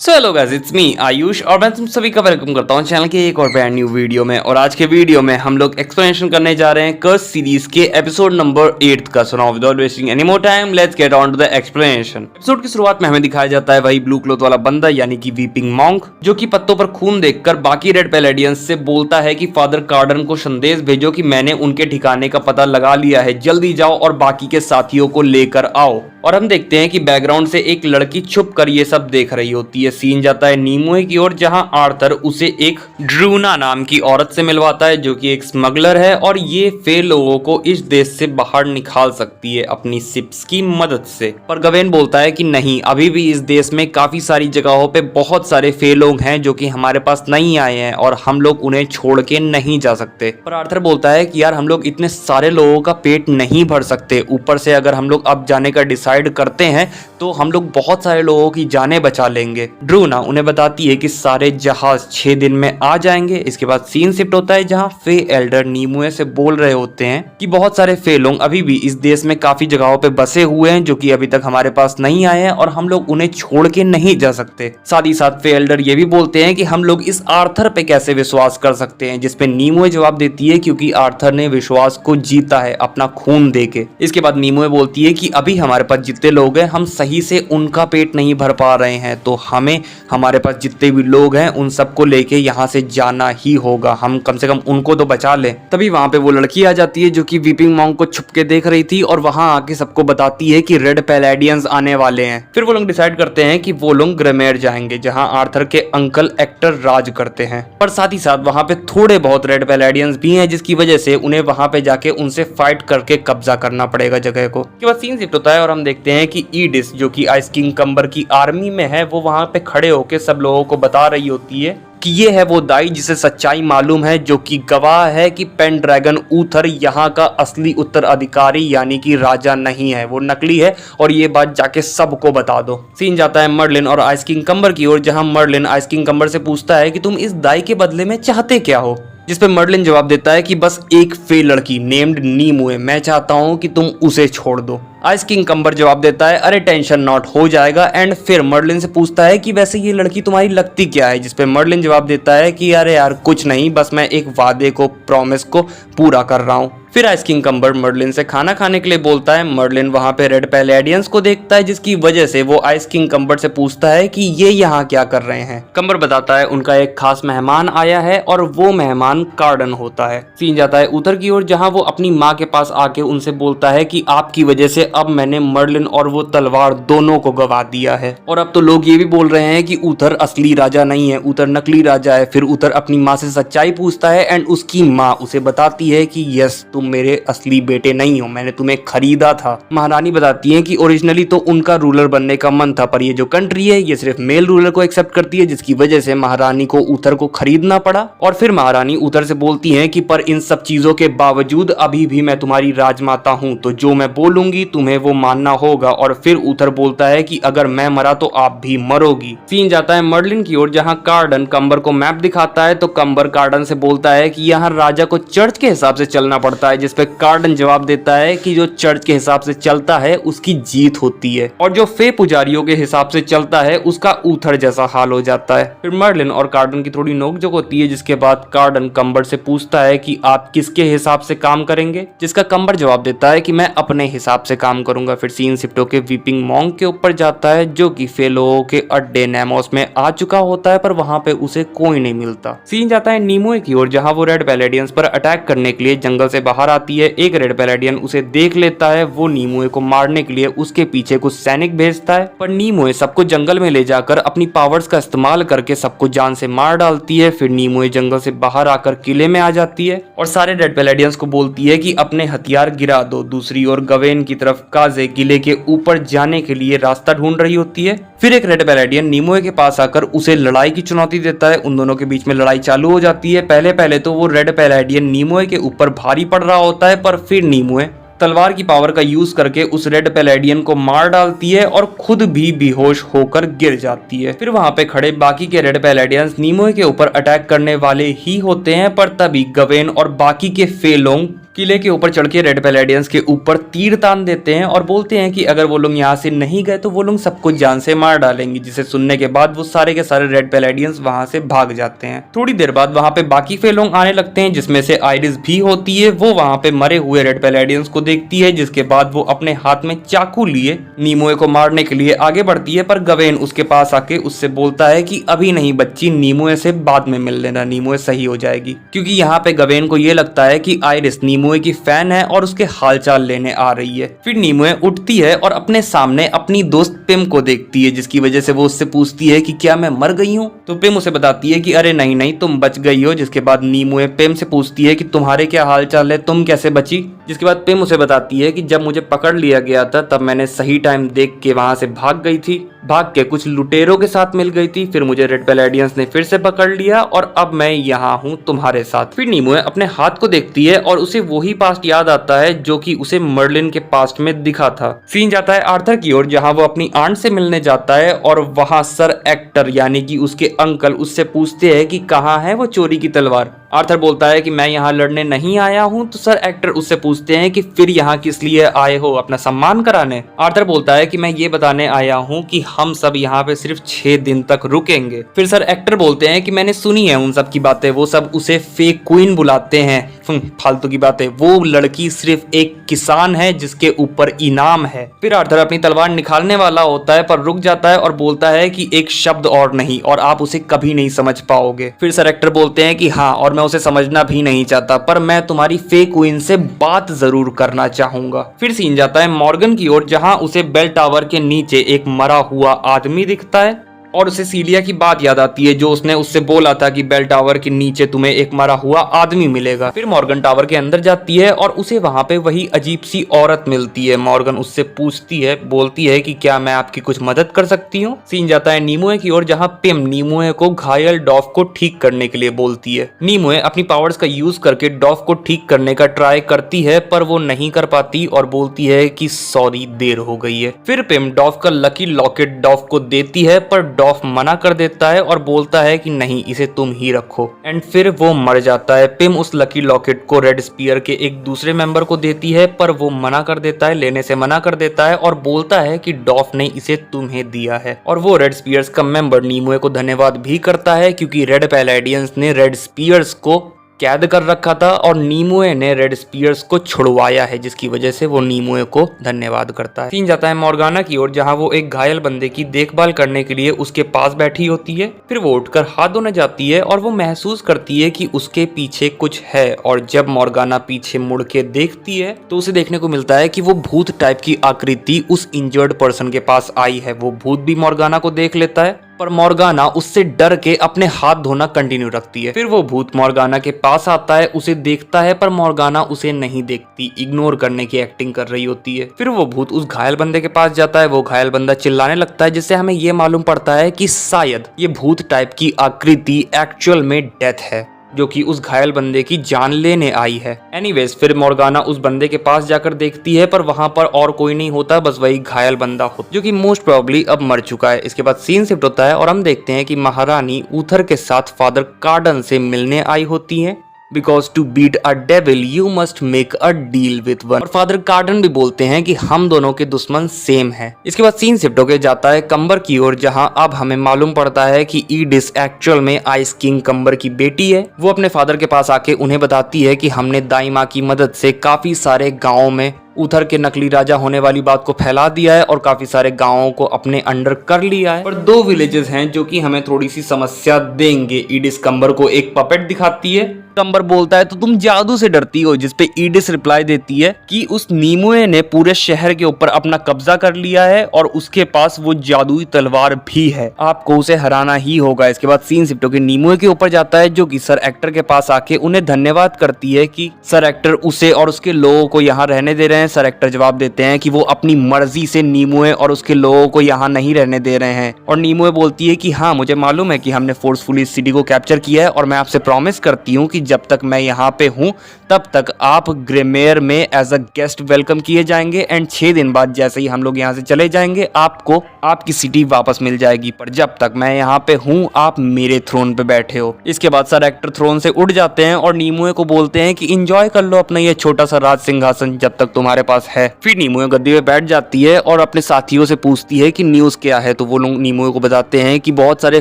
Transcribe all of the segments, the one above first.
So hello guys, it's me Ayush और मैं तुम सभी का वेलकम करता हूँ चैनल के एक और ब्रांड न्यू वीडियो में। और आज के वीडियो में हम लोग एक्सप्लेनेशन करने जा रहे हैं कर्स सीरीज के एपिसोड नंबर 8 का। So now without wasting any more time let's get on to the explanation. Episode की शुरुआत में हमें दिखाया जाता है वही ब्लू क्लॉथ वाला बंदा यानी कि वीपिंग मॉन्क, जो कि पत्तों पर खून देखकर बाकी रेड पैलेडियंस से बोलता है कि फादर कार्डन को संदेश भेजो कि मैंने उनके ठिकाने का पता लगा लिया है, जल्दी जाओ और बाकी के साथियों को लेकर आओ। और हम देखते हैं कि बैकग्राउंड से एक लड़की छुप कर ये सब देख रही होती है। सीन जाता है नीमोए की ओर, जहां आर्थर उसे एक ड्रूना नाम की औरत से मिलवाता है जो कि एक स्मगलर है और ये फे लोगों को इस देश से बाहर निकाल सकती है अपनी शिप्स की मदद से। पर गवेन बोलता है कि नहीं, अभी भी इस देश में काफी सारी जगहों पे बहुत सारे फे लोग हैं जो कि हमारे पास नहीं आए हैं और हम लोग उन्हें छोड़ के नहीं जा सकते। पर आर्थर बोलता है कि यार हम लोग इतने सारे लोगों का पेट नहीं भर सकते, ऊपर से अगर हम लोग अब जाने का डिसाइड करते हैं तो हम लोग बहुत सारे लोगों की जानें बचा लेंगे। ड्रूना उन्हें बताती है कि सारे जहाज 6 दिन में आ जाएंगे। इसके बाद सीन शिफ्ट होता है जहां फे एल्डर नीमुए से बोल रहे होते हैं कि बहुत सारे फे लोग अभी भी इस देश में काफी जगहों पे बसे हुए हैं जो कि अभी तक हमारे पास नहीं आए हैं और हम लोग उन्हें छोड़ के नहीं जा सकते। साथ ही साथ फे एल्डर ये भी बोलते हैं कि हम लोग इस आर्थर पे कैसे विश्वास कर सकते हैं, जिसपे नीमुए जवाब देती है क्योंकि आर्थर ने विश्वास को जीता है अपना खून देके। इसके बाद नीमुए बोलती है कि अभी हमारे पास जितने लोग हैं हम सही से उनका पेट नहीं भर पा रहे हैं, तो हमें हमारे पास जितने भी लोग हैं उन सबको लेके यहाँ से जाना ही होगा, हम कम से कम उनको तो बचा लें। तभी वहां पे वो लड़की आ जाती है जो कि वीपिंग मॉन्क को छुप के देख रही थी और वहां आके सबको बताती है कि रेड पैलेडियंस आने वाले हैं। फिर वो लोग डिसाइड करते हैं कि वो लोग ग्रेमेर जाएंगे जहां आर्थर के अंकल एक्टर राज करते हैं। पर साथ ही साथ वहां पे थोड़े बहुत रेड पैलेडियंस भी हैं जिसकी वजह से उन्हें वहां पे जाके उनसे फाइट करके कब्जा करना पड़ेगा जगह को। उसके बाद सीन शिफ्ट होता है और हम देखते हैं कि ईडिस जो कि आइस किंग कम्बर की आर्मी में है, वो वहां पे खड़े होके सब लोगों को बता रही होती है कि ये है वो दाई जिसे सच्चाई मालूम है, जो कि गवाह है कि पेनड्रैगन ऊथर यहाँ का असली उत्तराधिकारी यानी कि राजा नहीं है, वो नकली है और ये बात जाके सबको बता दो। सीन जाता है मर्लिन और आइस किंग कम्बर की ओर, जहां मर्लिन आइस किंग कम्बर से पूछता है कि तुम इस दाई के बदले में चाहते क्या हो, जिसपे मर्लिन जवाब देता है कि बस एक फे लड़की नेम्ड नीमुए, मैं चाहता हूं कि तुम उसे छोड़ दो। आइस किंग कम्बर जवाब देता है अरे टेंशन नॉट, हो जाएगा। एंड फिर मर्लिन से पूछता है कि वैसे ये लड़की तुम्हारी लगती क्या है, जिसपे मर्लिन जवाब देता है कि अरे यार कुछ नहीं, बस मैं एक वादे को, प्रॉमिस को पूरा कर रहा हूँ। फिर आइस किंग कम्बर मर्लिन से खाना खाने के लिए बोलता है। मर्लिन वहां पे रेड पैलेडियंस को देखता है जिसकी वजह से वो आइस किंग कम्बर से पूछता है कि ये यहाँ क्या कर रहे हैं। कम्बर बताता है उनका एक खास मेहमान आया है और वो मेहमान कार्डन होता है। सीन जाता है ऊथर की ओर, जहां वो अपनी माँ के पास आके उनसे बोलता है कि आपकी वजह से अब मैंने मर्लिन और वो तलवार दोनों को गवा दिया है और अब तो लोग ये भी बोल रहे हैं कि ऊथर असली राजा नहीं है, ऊथर नकली राजा है। फिर ऊथर अपनी माँ से सच्चाई पूछता है एंड उसकी माँ उसे बताती है कि यस, तुम मेरे असली बेटे नहीं हो, मैंने तुम्हें खरीदा था। महारानी बताती है कि ओरिजिनली तो उनका रूलर बनने का मन था, पर ये जो कंट्री है ये सिर्फ मेल रूलर को एक्सेप्ट करती है, जिसकी वजह से महारानी को ऊथर को खरीदना पड़ा। और फिर महारानी ऊथर से बोलती है कि पर इन सब चीजों के बावजूद अभी भी मैं तुम्हारी राजमाता हूँ, तो जो मैं बोलूंगी तुम्हें वो मानना होगा। और फिर ऊथर बोलता है कि अगर मैं मरा तो आप भी मरोगी। सीन जाता है मर्लिन की ओर, जहां कार्डन कम्बर को मैप दिखाता है तो कम्बर कार्डन से बोलता है कि यहाँ राजा को चर्च के हिसाब से चलना पड़ता है, जिसपे कार्डन जवाब देता है कि जो चर्च के हिसाब से चलता है उसकी जीत होती है और जो फे पुजारियों के हिसाब से चलता है उसका ऊथर जैसा हाल हो जाता है। फिर मर्लिन और कार्डन की थोड़ी नोकझोंक होती है, जिसके बाद कार्डन कम्बर से पूछता है कि आप किसके हिसाब से काम करेंगे, जिसका कम्बर जवाब देता है कि मैं अपने हिसाब से काम करूंगा। फिर सीन शिफ्ट होके वीपिंग मॉन्क के ऊपर जाता है जो कि फे लोगों के अड्डे नेमोस में आ चुका होता है, पर वहां पे उसे कोई नहीं मिलता। सीन जाता है नीमुए की ओर, जहां वो रेड पैलेडियंस पर अटैक करने के लिए जंगल से बाहर आती है। एक रेड पैलेडियन उसे देख लेता है, वो नीमुए को मारने के लिए उसके पीछे कुछ सैनिक भेजता है, पर नीमुए सबको जंगल में ले जाकर अपनी पावर्स का इस्तेमाल करके सबको जान से मार डालती है। फिर नीमुए जंगल से बाहर आकर किले में आ जाती है और सारे रेड पैलेडियंस को बोलती है कि अपने हथियार गिरा दो। दूसरी ओर गवेन की तरफ काजे किले के ऊपर जाने के लिए रास्ता ढूंढ रही होती है। फिर एक रेड पैलेडियन नीमुए के पास आकर उसे लड़ाई की चुनौती देता है। उन दोनों के बीच में लड़ाई चालू हो जाती है। पहले तो वो रेड पैलेडियन नीमुए के ऊपर भारी पड़ रहा होता है, पर फिर नीमुए तलवार की पावर का यूज करके उस रेड पैलेडियन को मार डालती है और खुद भी बेहोश होकर गिर जाती है। फिर वहां पे खड़े बाकी के रेड पैलेडियंस नीमोए के ऊपर अटैक करने वाले ही होते हैं, पर तभी गवेन और बाकी के फे लोग किले के ऊपर चढ़ के रेड पैलेडियंस के ऊपर तीर तान देते हैं और बोलते हैं कि अगर वो लोग यहाँ से नहीं गए तो वो लोग सबको जान से मार डालेंगे, जिसे सुनने के बाद वो सारे के सारे रेड पैलेडियंस वहां से भाग जाते हैं। थोड़ी देर बाद वहां पे बाकी फेलोंग आने लगते हैं, जिसमें से आइरिस भी होती है। वो वहां पे मरे हुए रेड पैलेडियंस को देखती है, जिसके बाद वो अपने हाथ में चाकू लिए नीमोए को मारने के लिए आगे बढ़ती है, पर गवेन उसके पास आके उससे बोलता है कि अभी नहीं बच्ची, नीमोए से बाद में मिल लेना, नीमोए सही हो जाएगी। क्योंकि यहाँ पे गवेन को ये लगता है कि आइरिस नीमोए की फैन है और उसके हालचाल लेने आ रही है। फिर नीमोए उठती है और अपने सामने अपनी दोस्त पिम को देखती है, जिसकी वजह से वो उससे पूछती है कि क्या मैं मर गई हूँ। तो पिम उसे बताती है कि अरे नहीं नहीं, तुम बच गई हो। जिसके बाद नीमोए पिम से पूछती है कि तुम्हारे क्या हालचाल है, तुम कैसे बची। जिसके बाद पिम उसे बताती है कि जब मुझे पकड़ लिया गया था तब मैंने सही टाइम देख के वहां से भाग गई थी, भाग के कुछ लुटेरों के साथ मिल गई थी, फिर मुझे रेड पैलेडियंस ने फिर से पकड़ लिया और अब मैं यहाँ हूँ तुम्हारे साथ। फिर नीमोए अपने हाथ को देखती है और उसे वही पास्ट याद आता है जो कि उसे मर्लिन के पास्ट में दिखा था। सीन जाता है आर्थर की ओर, जहाँ वो अपनी आंट से मिलने जाता है और वहाँ सर एक्टर यानी कि उसके अंकल उससे पूछते हैं कि कहाँ है वो चोरी की तलवार। आर्थर बोलता है कि मैं यहाँ लड़ने नहीं आया हूँ। तो सर एक्टर उससे पूछते हैं कि फिर यहाँ किस लिए आए हो, अपना सम्मान कराने। आर्थर बोलता है कि मैं ये बताने आया हूँ कि हम सब यहाँ पे सिर्फ 6 दिन तक रुकेंगे। फिर सर एक्टर बोलते हैं कि मैंने सुनी है उन सब की बातें, वो सब उसे फेक क्वीन बुलाते हैं, फालतू की बातें, वो लड़की सिर्फ एक किसान है जिसके ऊपर इनाम है। फिर आर्थर अपनी तलवार निकालने वाला होता है पर रुक जाता है और बोलता है कि एक शब्द और नहीं, और आप उसे कभी नहीं समझ पाओगे। फिर सर एक्टर बोलते हैं कि हाँ, और मैं उसे समझना भी नहीं चाहता, पर मैं तुम्हारी फेक क्वीन से बात जरूर करना चाहूंगा। फिर सीन जाता है मॉर्गन की ओर, जहां उसे बेल टावर के नीचे एक मरा हुआ आदमी दिखता है और उसे सीलिया की बात याद आती है जो उसने उससे बोला था कि बेल टावर के नीचे तुम्हें एक मरा हुआ आदमी मिलेगा। फिर मॉर्गन टावर के अंदर जाती है और उसे वहां पे वही अजीब सी औरत मिलती है। मॉर्गन उससे पूछती है, बोलती है कि क्या मैं आपकी कुछ मदद कर सकती हूँ। सीन जाता है नीमोए की ओर, जहाँ पिम नीमोए को घायल डॉफ को ठीक करने के लिए बोलती है। नीमोए अपनी पावर्स का यूज करके डॉफ को ठीक करने का ट्राई करती है पर वो नहीं कर पाती और बोलती है कि सॉरी, देर हो गई है। फिर पिम डॉफ का लकी लॉकेट डॉफ को देती है पर डॉफ मना कर देता है और बोलता है कि नहीं, इसे तुम ही रखो, एंड फिर वो मर जाता है। पिम उस लकी लॉकेट को रेड स्पीयर के एक दूसरे मेंबर को देती है पर वो मना कर देता है, लेने से मना कर देता है और बोलता है कि डॉफ ने इसे तुम्हें दिया है। और वो रेड स्पीयर्स का मेंबर नीमोए को धन्यवाद भी करता है क्योंकि रेड पैलेडियंस ने रेड स्पीयर्स को कैद कर रखा था और नीमोए ने रेड स्पीयर्स को छुड़वाया है, जिसकी वजह से वो नीमोए को धन्यवाद करता है। सीन जाता है मॉर्गाना की ओर, जहां वो एक घायल बंदे की देखभाल करने के लिए उसके पास बैठी होती है। फिर वो उठकर हाथ धोने जाती है और वो महसूस करती है कि उसके पीछे कुछ है, और जब मॉर्गाना पीछे मुड़ के देखती है तो उसे देखने को मिलता है कि वो भूत टाइप की आकृति उस इंजर्ड पर्सन के पास आई है। वो भूत भी मॉर्गाना को देख लेता है पर मॉर्गाना उससे डर के अपने हाथ धोना कंटिन्यू रखती है। फिर वो भूत मॉर्गाना के पास आता है, उसे देखता है पर मॉर्गाना उसे नहीं देखती, इग्नोर करने की एक्टिंग कर रही होती है। फिर वो भूत उस घायल बंदे के पास जाता है, वो घायल बंदा चिल्लाने लगता है, जिससे हमें ये मालूम पड़ता है कि शायद ये भूत टाइप की आकृति एक्चुअल में डेथ है जो कि उस घायल बंदे की जान लेने आई है। एनीवेज फिर मॉर्गाना उस बंदे के पास जाकर देखती है पर वहां पर और कोई नहीं होता, बस वही घायल बंदा होता जो कि मोस्ट प्रोबेबली अब मर चुका है। इसके बाद सीन शिफ्ट होता है और हम देखते हैं कि महारानी ऊथर के साथ फादर कार्डन से मिलने आई होती हैं। Because to beat a devil you must make a deal with one. और फादर कार्डन भी बोलते हैं कि हम दोनों के दुश्मन सेम हैं। इसके बाद सीन शिफ्ट होकर जाता है कंबर की ओर, जहां अब हमें मालूम पड़ता है कि ईडिस एक्चुअल में आइस किंग कंबर की बेटी है। वो अपने फादर के पास आके उन्हें बताती है कि हमने दाई माँ की मदद से काफी सारे गाँव में ऊथर के नकली राजा होने वाली बात को फैला दिया है और काफी सारे गांवों को अपने अंडर कर लिया है। पर 2 विलेजेस हैं जो कि हमें थोड़ी सी समस्या देंगे। ईडिस कंबर को एक पपेट दिखाती है। कंबर बोलता है तो तुम जादू से डरती हो, जिसपे ईडिस रिप्लाई देती है कि उस नीमोए ने पूरे शहर के ऊपर अपना कब्जा कर लिया है और उसके पास वो जादुई तलवार भी है, आपको उसे हराना ही होगा। इसके बाद सीन शिफ्ट होकर नीमोए के ऊपर जाता है, जो कि सर एक्टर के पास आके उन्हें धन्यवाद करती है कि सर एक्टर उसे और उसके लोगों को यहाँ रहने दे रहे हैं, हैं। सर एक्टर जवाब देते हैं कि वो अपनी मर्जी से नीमोए और उसके लोगों को यहाँ नहीं रहने दे रहे हैं। और नीमोए बोलती है कि हाँ, मुझे मालूम है कि हमने फोर्सफुली इस सिटी को कैप्चर किया है और मैं आपसे प्रॉमिस करती हूँ कि जब तक मैं यहाँ पे हूँ तब तक आप ग्रेमेयर में एज अ गेस्ट वेलकम किए जाएंगे एंड 6 दिन बाद जैसे ही हम लोग यहाँ से चले जाएंगे आपको आपकी सिटी वापस मिल जाएगी, पर जब तक मैं यहाँ पे हूँ आप मेरे थ्रोन पे बैठे हो। इसके बाद सर एक्टर थ्रोन से उठ जाते हैं और नीमोए को बोलते हैं कि एंजॉय कर लो अपना ये छोटा सा राज सिंहासन जब तक तुम्हारे पास है। फिर नीमोए गद्दी पे बैठ जाती है और अपने साथियों से पूछती है कि न्यूज क्या है। तो वो लोग नीमोए को बताते हैं कि बहुत सारे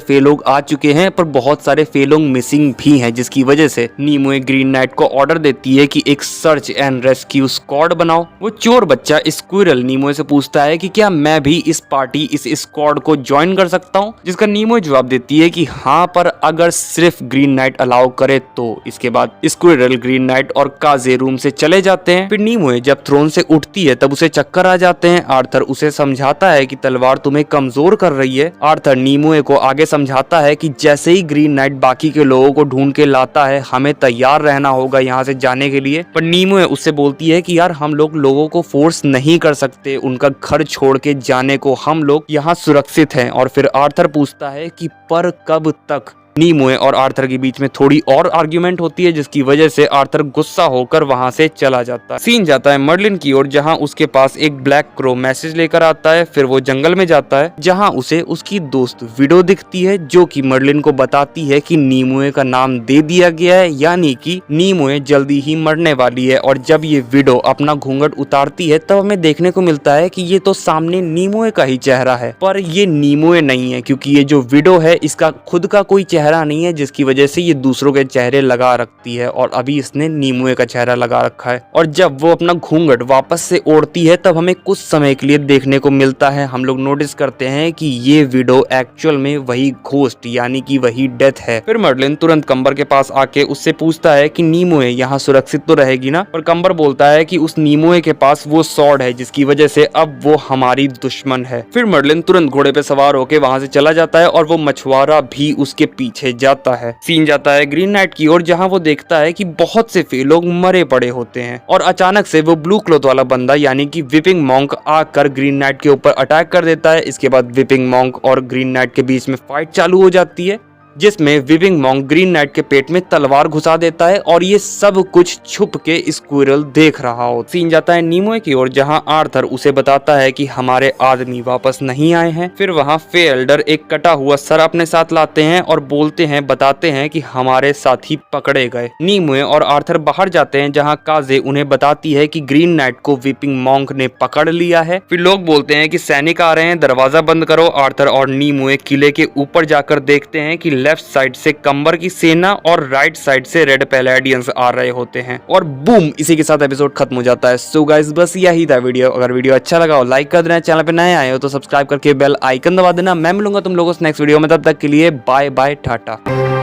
फेलोग आ चुके हैं पर बहुत सारे फेलोग मिसिंग भी हैं, जिसकी वजह से नीमोए ग्रीन नाइट को ऑर्डर देती है कि एक सर्च एंड रेस्क्यू स्क्वाड बनाओ। वो चोर बच्चा स्क्विरल नीमोए से पूछता है कि क्या मैं भी इस पार्टी इस स्क्वाड को ज्वाइन कर सकता हूँ, जिसका नीमोए जवाब देती है कि हाँ, पर अगर सिर्फ ग्रीन नाइट अलाउ करे तो। इसके बाद स्क्विरल ग्रीन नाइट और काजे रूम से चले जाते हैं। फिर नीमोए जब थ्रोन से उठती है तब उसे चक्कर आ जाते हैं। आर्थर उसे समझाता है कि तलवार तुम्हें कमजोर कर रही है। आर्थर नीमोए को आगे समझाता है कि जैसे ही ग्रीन नाइट बाकी के लोगों को ढूंढ के लाता है हमें तैयार रहना होगा यहाँ से जाने के लिए। पर नीमोए उससे बोलती है कि यार हम लोगों को फोर्स नहीं कर सकते उनका घर छोड़ के जाने को, हम लोग यहाँ सुरक्षित हैं। और फिर आर्थर पूछता है कि पर कब तक। नीमोए और आर्थर के बीच में थोड़ी और आर्ग्यूमेंट होती है जिसकी वजह से आर्थर गुस्सा होकर वहां से चला जाता है। सीन जाता है मर्लिन की ओर जहां उसके पास एक ब्लैक क्रो मैसेज लेकर आता है। फिर वो जंगल में जाता है जहां उसे उसकी दोस्त विडो दिखती है जो कि मर्लिन को बताती है कि नीमोए का नाम दे दिया गया है, यानी कि नीमोए जल्दी ही मरने वाली है। और जब ये विडो अपना घूंघट उतारती है तब हमें देखने को मिलता है कि ये तो सामने नीमोए का ही चेहरा है, पर ये नीमोए नहीं है क्योंकि ये जो विडो है इसका खुद का कोई चेहरा नहीं है, जिसकी वजह से ये दूसरों के चेहरे लगा रखती है और अभी इसने नीमोए का चेहरा लगा रखा है। और जब वो अपना घूंघट वापस से ओढ़ती है तब हमें कुछ समय के लिए देखने को मिलता है। हम लोग नोटिस करते हैं कि ये विडो एक्चुअल में वही घोस्ट यानी कि वही डेथ है। फिर मर्लिन तुरंत कंबर के पास आके उससे पूछता है कि नीमोए यहाँ सुरक्षित तो रहेगी ना। पर कंबर बोलता है कि उस नीमोए के पास वो सॉर्ड है जिसकी वजह से अब वो हमारी दुश्मन है। फिर मर्लिन तुरंत घोड़े पे सवार होके वहां से चला जाता है और वो मछुआरा भी उसके पीछे जाता है। सीन जाता है ग्रीन नाइट की ओर जहां वो देखता है कि बहुत से फेलोग मरे पड़े होते हैं और अचानक से वो ब्लू क्लॉथ वाला बंदा यानी कि विपिंग मॉन्क आकर ग्रीन नाइट के ऊपर अटैक कर देता है। इसके बाद विपिंग मॉन्क और ग्रीन नाइट के बीच में फाइट चालू हो जाती है जिसमें विपिंग मॉन्क ग्रीन नाइट के पेट में तलवार घुसा देता है और ये सब कुछ छुप के स्क्विरल देख रहा हो। सीन जाता है नीमोए की ओर जहां आर्थर उसे बताता है कि हमारे आदमी वापस नहीं आए हैं। फिर वहां फे एल्डर एक कटा हुआ सर अपने साथ लाते हैं और बताते हैं कि हमारे साथी पकड़े गए। नीमोए और आर्थर बाहर जाते हैं जहाँ काजे उन्हें बताती है कि ग्रीन नाइट को विपिंग मॉन्क ने पकड़ लिया है। फिर लोग बोलते हैं कि सैनिक आ रहे हैं, दरवाजा बंद करो। आर्थर और नीमोए किले के ऊपर जाकर देखते हैं कि लेफ्ट साइड से कंबर की सेना और राइट साइड से रेड पैलेडियंस आ रहे होते हैं और बूम, इसी के साथ एपिसोड खत्म हो जाता है। सो गाइस बस यही था वीडियो। अगर वीडियो अच्छा लगा हो लाइक कर देना, चैनल पे नए आए हो तो सब्सक्राइब करके बेल आइकन दबा देना। मैं मिलूंगा तुम लोगों से नेक्स्ट वीडियो में, तब तक के लिए बाय बाय टाटा।